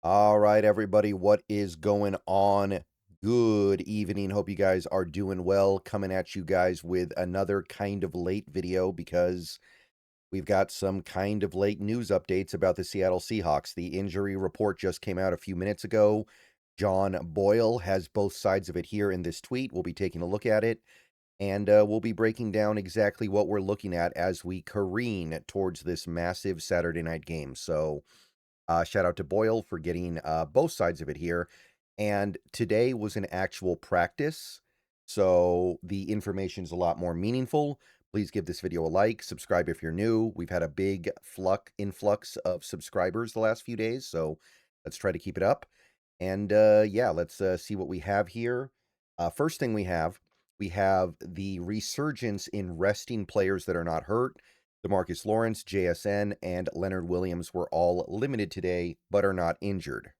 All right, everybody, what is going on? Good evening. Hope you guys are doing well. Coming at you guys with another kind of late video because we've got some kind of late news updates about the Seattle Seahawks. The injury report just came out a few minutes ago. John Boyle has both sides of it here in this tweet. We'll be taking a look at it, and we'll be breaking down exactly what we're looking at as we careen towards this massive Saturday night game. So, shout out to Boyle for getting both sides of it here. And today was an actual practice, so the information's a lot more meaningful. Please give this video a like, subscribe if you're new. We've had a big influx of subscribers the last few days, so let's try to keep it up. And yeah, let's see what we have here. First thing we have the resurgence in resting players that are not hurt. DeMarcus Lawrence, JSN, and Leonard Williams were all limited today, but are not injured.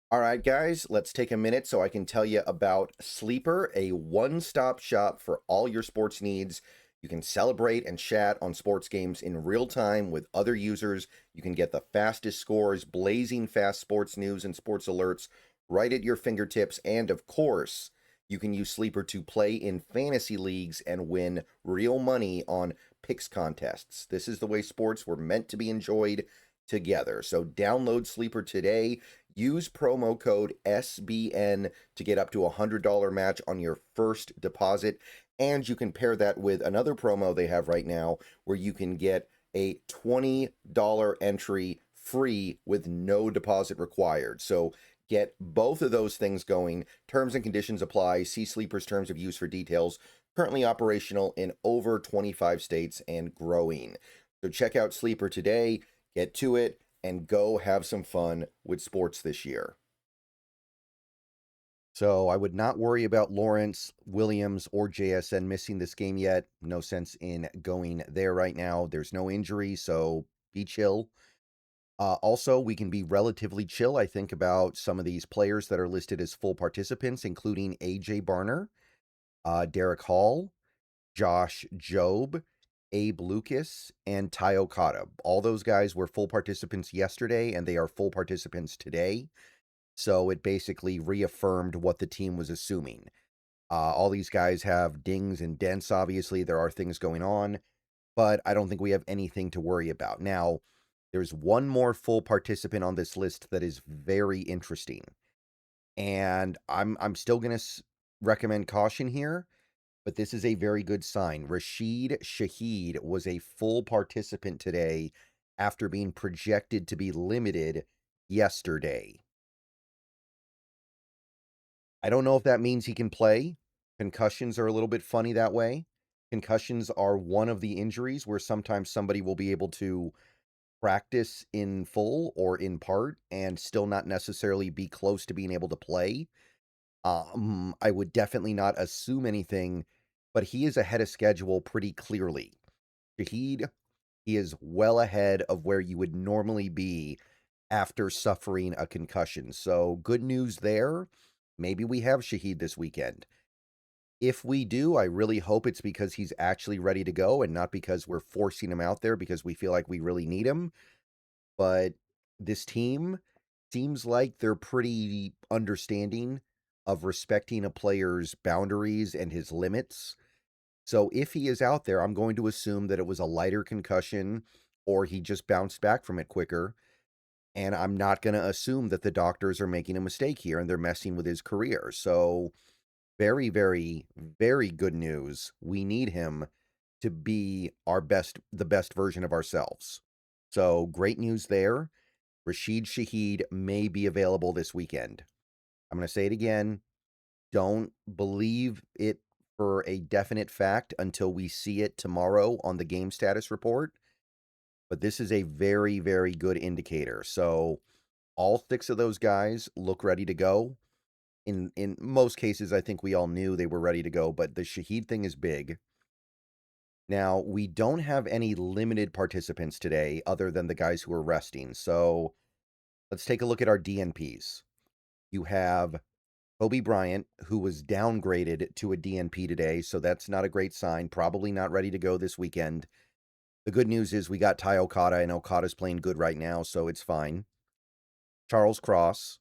All right, guys, let's take a minute so I can tell you about Sleeper, a one-stop shop for all your sports needs. You can celebrate and chat on sports games in real time with other users. You can get the fastest scores, blazing fast sports news and sports alerts right at your fingertips. And of course, you can use Sleeper to play in fantasy leagues and win real money on picks contests. This is the way sports were meant to be enjoyed together. So download Sleeper today. Use promo code SBN to get up to a $100 match on your first deposit. And you can pair that with another promo they have right now where you can get a $20 entry free with no deposit required. So get both of those things going. Terms and conditions apply. See Sleeper's terms of use for details. Currently operational in over 25 states and growing. So check out Sleeper today. Get to it and go have some fun with sports this year. So I would not worry about Lawrence, Williams, or JSN missing this game yet. No sense in going there right now. There's no injury, so be chill. Also, we can be relatively chill, I think, about some of these players that are listed as full participants, including AJ Barner, Derek Hall, Josh Jobe, Abe Lucas, and Ty Okada. All those guys were full participants yesterday, and they are full participants today. So it basically reaffirmed what the team was assuming. All these guys have dings and dents, obviously. There are things going on, but I don't think we have anything to worry about. Now, there's one more full participant on this list that is very interesting. And I'm still going to recommend caution here, but this is a very good sign. Rashid Shaheed was a full participant today after being projected to be limited yesterday. I don't know if that means he can play. Concussions are a little bit funny that way. Concussions are one of the injuries where sometimes somebody will be able to practice in full or in part and still not necessarily be close to being able to play. I would definitely not assume anything, but he is ahead of schedule pretty clearly. Shaheed, he is well ahead of where you would normally be after suffering a concussion. So good news there. Maybe we have Shaheed this weekend. If we do, I really hope it's because he's actually ready to go and not because we're forcing him out there because we feel like we really need him. But this team seems like they're pretty understanding of respecting a player's boundaries and his limits. So if he is out there, I'm going to assume that it was a lighter concussion or he just bounced back from it quicker. And I'm not going to assume that the doctors are making a mistake here and they're messing with his career. So very, very, very good news. We need him to be the best version of ourselves. So great news there. Rashid Shaheed may be available this weekend. I'm going to say it again. Don't believe it for a definite fact until we see it tomorrow on the game status report. But this is a very, very good indicator. So all 6 of those guys look ready to go. In most cases, I think we all knew they were ready to go, but the Shaheed thing is big. Now, we don't have any limited participants today other than the guys who are resting. So let's take a look at our DNPs. You have Kobe Bryant, who was downgraded to a DNP today, so that's not a great sign. Probably not ready to go this weekend. The good news is we got Ty Okada, and Okada's playing good right now, so it's fine. Charles Cross.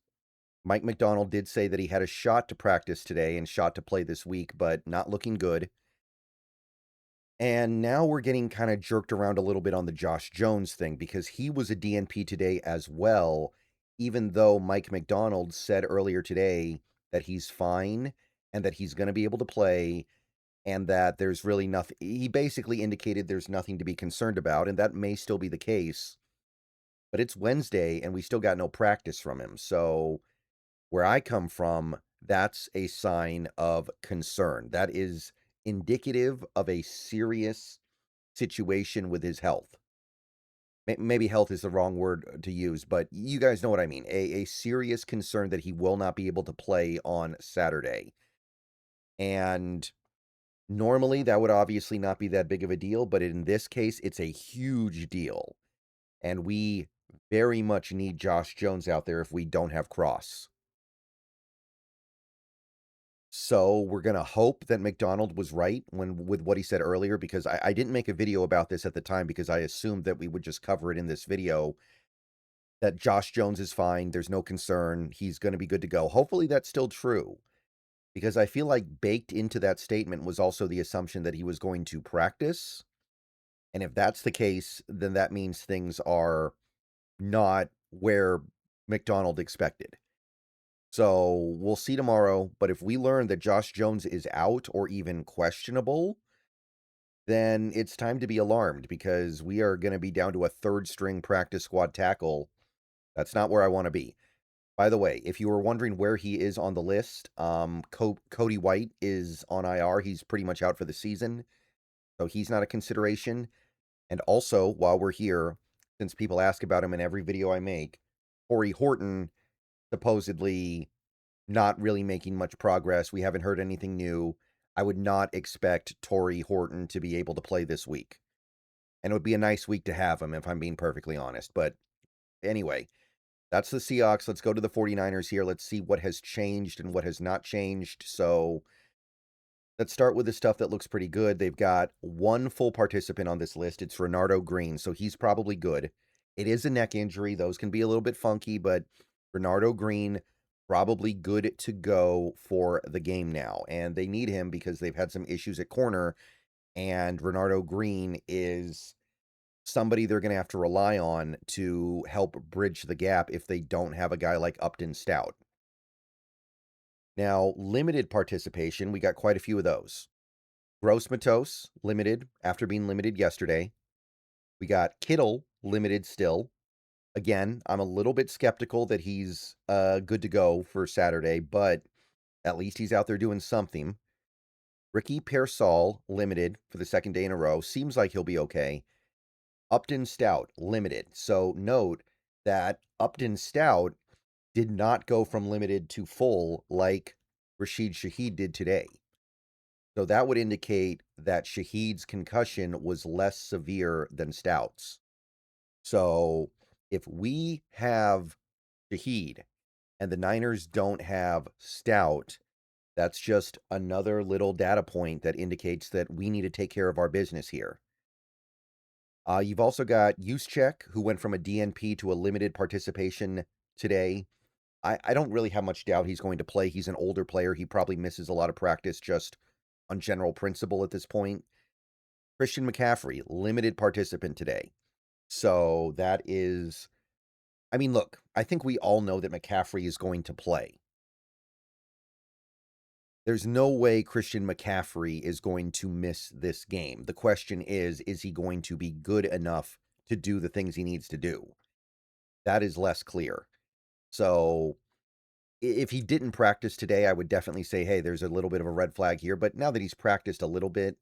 Mike McDonald did say that he had a shot to practice today and shot to play this week, but not looking good. And now we're getting kind of jerked around a little bit on the Josh Jones thing because he was a DNP today as well, even though Mike McDonald said earlier today that he's fine and that he's going to be able to play and that there's really nothing. He basically indicated there's nothing to be concerned about, and that may still be the case. But it's Wednesday and we still got no practice from him. So where I come from, that's a sign of concern. That is indicative of a serious situation with his health. Maybe health is the wrong word to use, but you guys know what I mean. A serious concern that he will not be able to play on Saturday. And normally that would obviously not be that big of a deal, but in this case, it's a huge deal. And we very much need Josh Jones out there if we don't have Cross. So we're going to hope that McDonald was right with what he said earlier, because I didn't make a video about this at the time because I assumed that we would just cover it in this video, that Josh Jones is fine. There's no concern. He's going to be good to go. Hopefully that's still true, because I feel like baked into that statement was also the assumption that he was going to practice. And if that's the case, then that means things are not where McDonald expected. So we'll see tomorrow, but if we learn that Josh Jones is out or even questionable, then it's time to be alarmed, because we are going to be down to a third string practice squad tackle. That's not where I want to be. By the way, if you were wondering where he is on the list, Cody White is on IR. He's pretty much out for the season, so he's not a consideration. And also, while we're here, since people ask about him in every video I make, Corey Horton supposedly not really making much progress. We haven't heard anything new. I would not expect Torrey Horton to be able to play this week. And it would be a nice week to have him, if I'm being perfectly honest. But anyway, that's the Seahawks. Let's go to the 49ers here. Let's see what has changed and what has not changed. So let's start with the stuff that looks pretty good. They've got one full participant on this list. It's Renardo Green, so he's probably good. It is a neck injury. Those can be a little bit funky, but Renardo Green, probably good to go for the game now. And they need him because they've had some issues at corner, and Renardo Green is somebody they're going to have to rely on to help bridge the gap if they don't have a guy like Upton Stout. Now, limited participation, we got quite a few of those. Gross Matos, limited, after being limited yesterday. We got Kittle, limited still. Again, I'm a little bit skeptical that he's good to go for Saturday, but at least he's out there doing something. Ricky Pearsall, limited for the second day in a row. Seems like he'll be okay. Upton Stout, limited. So note that Upton Stout did not go from limited to full like Rashid Shaheed did today. So that would indicate that Shaheed's concussion was less severe than Stout's. So if we have Shaheed and the Niners don't have Stout, that's just another little data point that indicates that we need to take care of our business here. You've also got Juszczyk, who went from a DNP to a limited participation today. I don't really have much doubt he's going to play. He's an older player. He probably misses a lot of practice just on general principle at this point. Christian McCaffrey, limited participant today. So that is, I mean, look, I think we all know that McCaffrey is going to play. There's no way Christian McCaffrey is going to miss this game. The question is he going to be good enough to do the things he needs to do? That is less clear. So if he didn't practice today, I would definitely say, hey, there's a little bit of a red flag here. But now that he's practiced a little bit,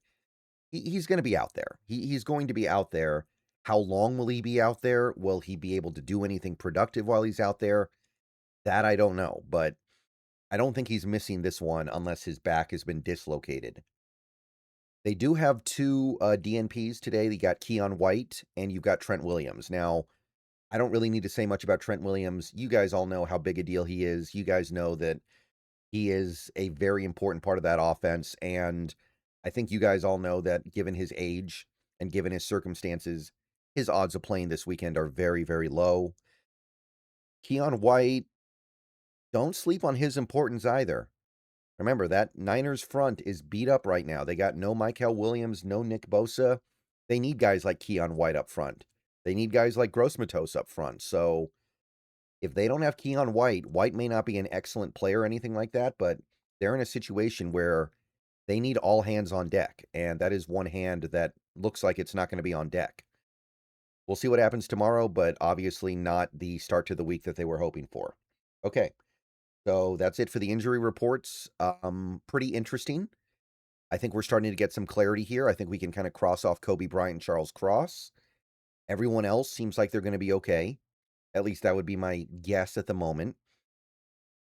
he's going to be out there. He's going to be out there. How long will he be out there? Will he be able to do anything productive while he's out there? That I don't know. But I don't think he's missing this one unless his back has been dislocated. They do have two DNPs today. You got Keon White and you've got Trent Williams. Now, I don't really need to say much about Trent Williams. You guys all know how big a deal he is. You guys know that he is a very important part of that offense. And I think you guys all know that given his age and given his circumstances, his odds of playing this weekend are very, very low. Keon White, don't sleep on his importance either. Remember, that Niners front is beat up right now. They got no Michael Williams, no Nick Bosa. They need guys like Keon White up front. They need guys like Grossmatos up front. So if they don't have Keon White, White may not be an excellent player or anything like that, but they're in a situation where they need all hands on deck. And that is one hand that looks like it's not going to be on deck. We'll see what happens tomorrow, but obviously not the start to the week that they were hoping for. Okay. So that's it for the injury reports. Pretty interesting. I think we're starting to get some clarity here. I think we can kind of cross off Kobe Bryant and Charles Cross. Everyone else seems like they're going to be okay. At least that would be my guess at the moment.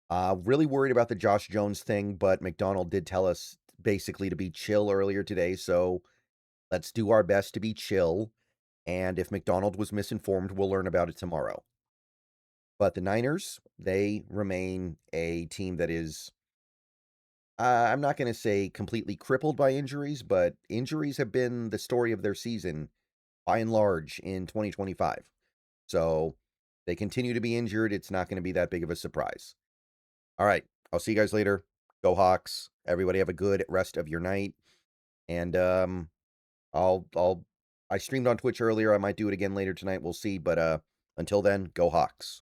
Really worried about the Josh Jones thing, but McDonald did tell us basically to be chill earlier today. So let's do our best to be chill. And if McDonald was misinformed, we'll learn about it tomorrow. But the Niners, they remain a team that is, I'm not going to say completely crippled by injuries, but injuries have been the story of their season by and large in 2025. So they continue to be injured. It's not going to be that big of a surprise. All right. I'll see you guys later. Go Hawks. Everybody have a good rest of your night. And I streamed on Twitch earlier. I might do it again later tonight. We'll see. But until then, go Hawks.